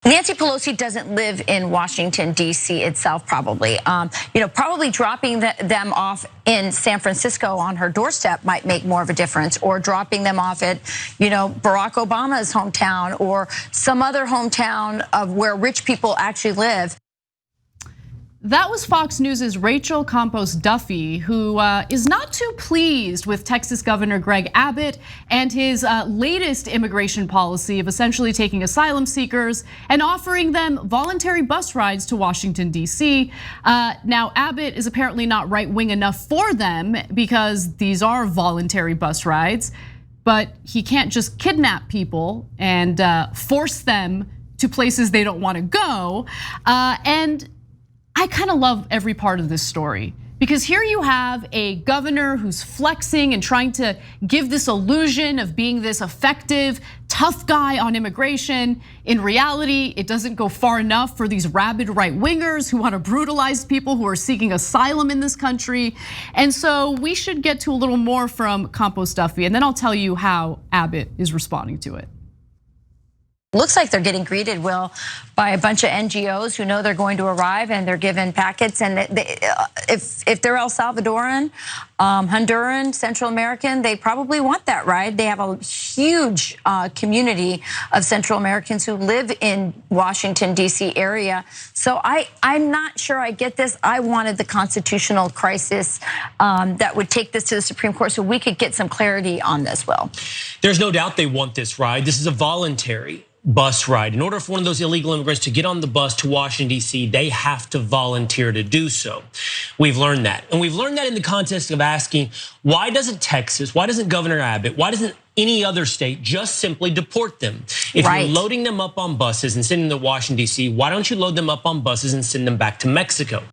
Nancy Pelosi doesn't live in Washington, D.C. itself, probably. Probably dropping them off in San Francisco on her doorstep might make more of a difference, or dropping them off at, Barack Obama's hometown or some other hometown of where rich people actually live. That was Fox News's Rachel Campos-Duffy, who is not too pleased with Texas Governor Greg Abbott and his latest immigration policy of essentially taking asylum seekers and offering them voluntary bus rides to Washington, D.C. Now, Abbott is apparently not right-wing enough for them because these are voluntary bus rides, but he can't just kidnap people and force them to places they don't want to go. And I kind of love every part of this story, because here you have a governor who's flexing and trying to give this illusion of being this effective, tough guy on immigration. In reality, it doesn't go far enough for these rabid right-wingers who want to brutalize people who are seeking asylum in this country. And so we should get to a little more from Campos-Duffy, and then I'll tell you how Abbott is responding to it. Looks like they're getting greeted, Will, by a bunch of NGOs who know they're going to arrive, and they're given packets. And if they're El Salvadoran, Honduran, Central American, they probably want that ride. They have a huge community of Central Americans who live in Washington, D.C. area. So I'm not sure I get this. I wanted the constitutional crisis that would take this to the Supreme Court so we could get some clarity on this, Will. There's no doubt they want this ride. This is a voluntary bus ride. In order for one of those illegal immigrants to get on the bus to Washington, D.C., they have to volunteer to do so. We've learned that. And we've learned that in the context of asking, why doesn't Texas, why doesn't Governor Abbott, why doesn't any other state just simply deport them? If you're loading them up on buses and sending them to Washington, D.C., why don't you load them up on buses and send them back to Mexico?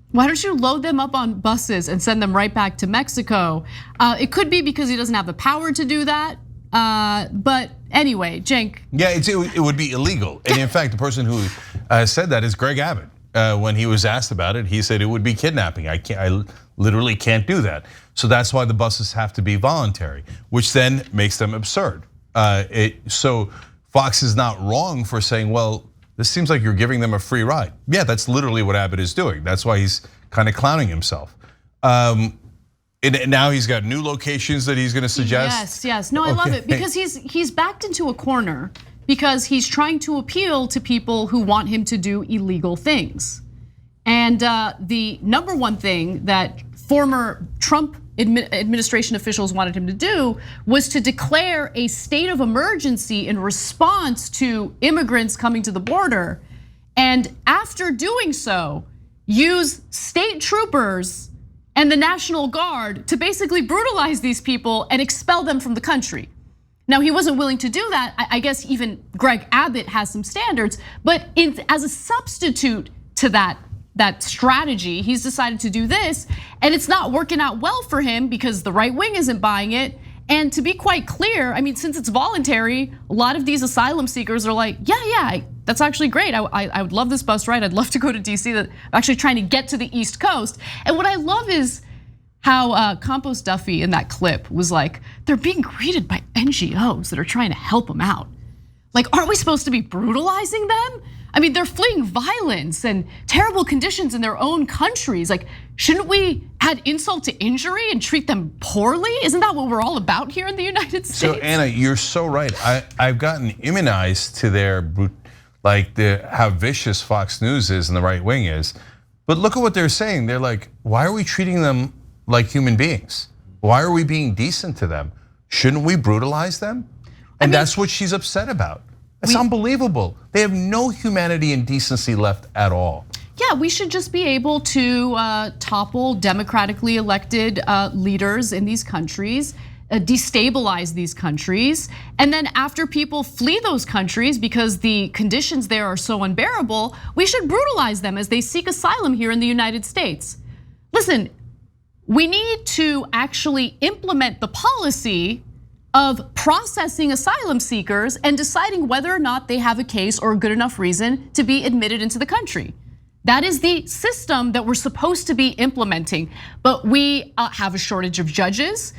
Why don't you load them up on buses and send them right back to Mexico? It could be because he doesn't have the power to do that. But anyway, Cenk. Yeah, it would be illegal. And in fact, the person who said that is Greg Abbott. When he was asked about it, he said it would be kidnapping. I literally can't do that. So that's why the buses have to be voluntary, which then makes them absurd. So Fox is not wrong for saying, well, this seems like you're giving them a free ride. Yeah, that's literally what Abbott is doing. That's why he's kind of clowning himself. And now he's got new locations that he's going to suggest. Yes. No, I love it, because he's backed into a corner because he's trying to appeal to people who want him to do illegal things. And the number one thing that former Trump administration officials wanted him to do was to declare a state of emergency in response to immigrants coming to the border. And after doing so, use state troopers and the National Guard to basically brutalize these people and expel them from the country. Now, he wasn't willing to do that. I guess even Greg Abbott has some standards, but as a substitute to that strategy, he's decided to do this, and it's not working out well for him because the right wing isn't buying it. And to be quite clear, I mean, since it's voluntary, a lot of these asylum seekers are like, yeah, that's actually great. I would love this bus ride. I'd love to go to D.C. That I'm actually trying to get to the East Coast. And what I love is how Campos-Duffy in that clip was like, they're being greeted by NGOs that are trying to help them out. Like, aren't we supposed to be brutalizing them? I mean, they're fleeing violence and terrible conditions in their own countries. Like, shouldn't we add insult to injury and treat them poorly? Isn't that what we're all about here in the United States? So Anna, you're so right. I've gotten immunized to their how vicious Fox News is and the right wing is. But look at what they're saying. They're like, why are we treating them like human beings? Why are we being decent to them? Shouldn't we brutalize them? And that's what she's upset about. It's unbelievable. They have no humanity and decency left at all. Yeah, we should just be able to topple democratically elected leaders in these countries, destabilize these countries, and then after people flee those countries because the conditions there are so unbearable, we should brutalize them as they seek asylum here in the United States. Listen, we need to actually implement the policy of processing asylum seekers and deciding whether or not they have a case or a good enough reason to be admitted into the country. That is the system that we're supposed to be implementing, but we have a shortage of judges.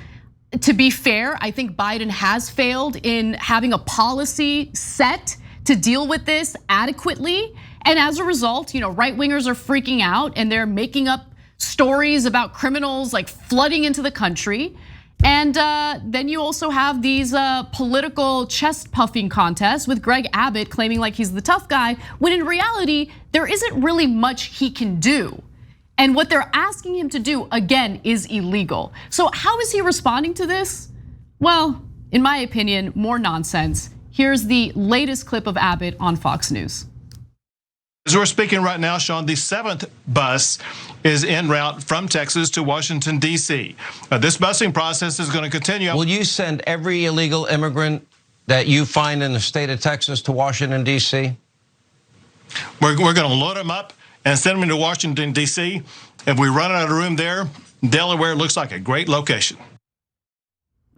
To be fair, I think Biden has failed in having a policy set to deal with this adequately. And as a result, right-wingers are freaking out and they're making up stories about criminals like flooding into the country. And then you also have these political chest puffing contests with Greg Abbott claiming like he's the tough guy, when in reality, there isn't really much he can do. And what they're asking him to do, again, is illegal. So how is he responding to this? Well, in my opinion, more nonsense. Here's the latest clip of Abbott on Fox News. As we're speaking right now, Sean, the 7th bus is en route from Texas to Washington, D.C. This busing process is going to continue. Will you send every illegal immigrant that you find in the state of Texas to Washington, D.C.? We're going to load them up and send them to Washington, D.C. If we run out of room there, Delaware looks like a great location.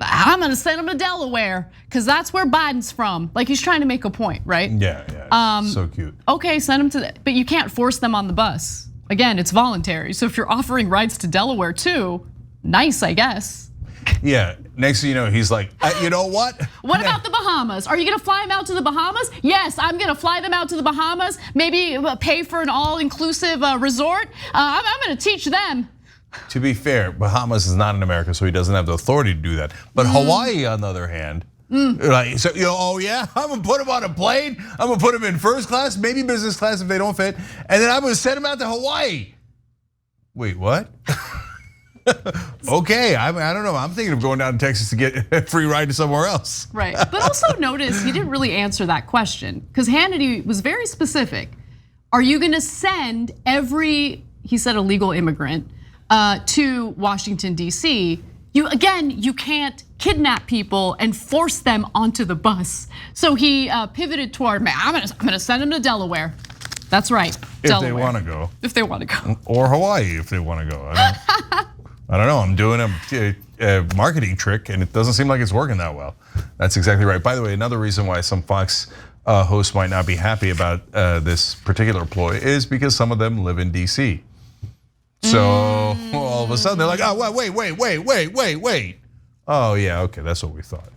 I'm gonna send him to Delaware because that's where Biden's from. Like he's trying to make a point, right? Yeah, so cute. Okay, send him to, but you can't force them on the bus. Again, it's voluntary. So if you're offering rides to Delaware too, nice, I guess. Yeah, next thing you know, he's like, you know what? What about the Bahamas? Are you gonna fly them out to the Bahamas? Yes, I'm gonna fly them out to the Bahamas. Maybe pay for an all-inclusive resort. I'm gonna teach them. To be fair, Bahamas is not in America, so he doesn't have the authority to do that. But Hawaii, on the other hand, like, so oh yeah, I'm gonna put him on a plane. I'm gonna put him in first class, maybe business class if they don't fit, and then I'm gonna send him out to Hawaii. Wait, what? Okay, I don't know. I'm thinking of going down to Texas to get a free ride to somewhere else. Right, but also notice he didn't really answer that question because Hannity was very specific. Are you gonna send every, he said, illegal immigrant to Washington, D.C., you can't kidnap people and force them onto the bus. So he pivoted toward, I'm gonna send them to Delaware. That's right, Delaware. If they wanna go. If they wanna go. Or Hawaii if they wanna go. I don't know, I'm doing a marketing trick and it doesn't seem like it's working that well. That's exactly right. By the way, another reason why some Fox hosts might not be happy about this particular ploy is because some of them live in D.C. So all of a sudden they're like, oh, wait. Oh yeah, okay, that's what we thought.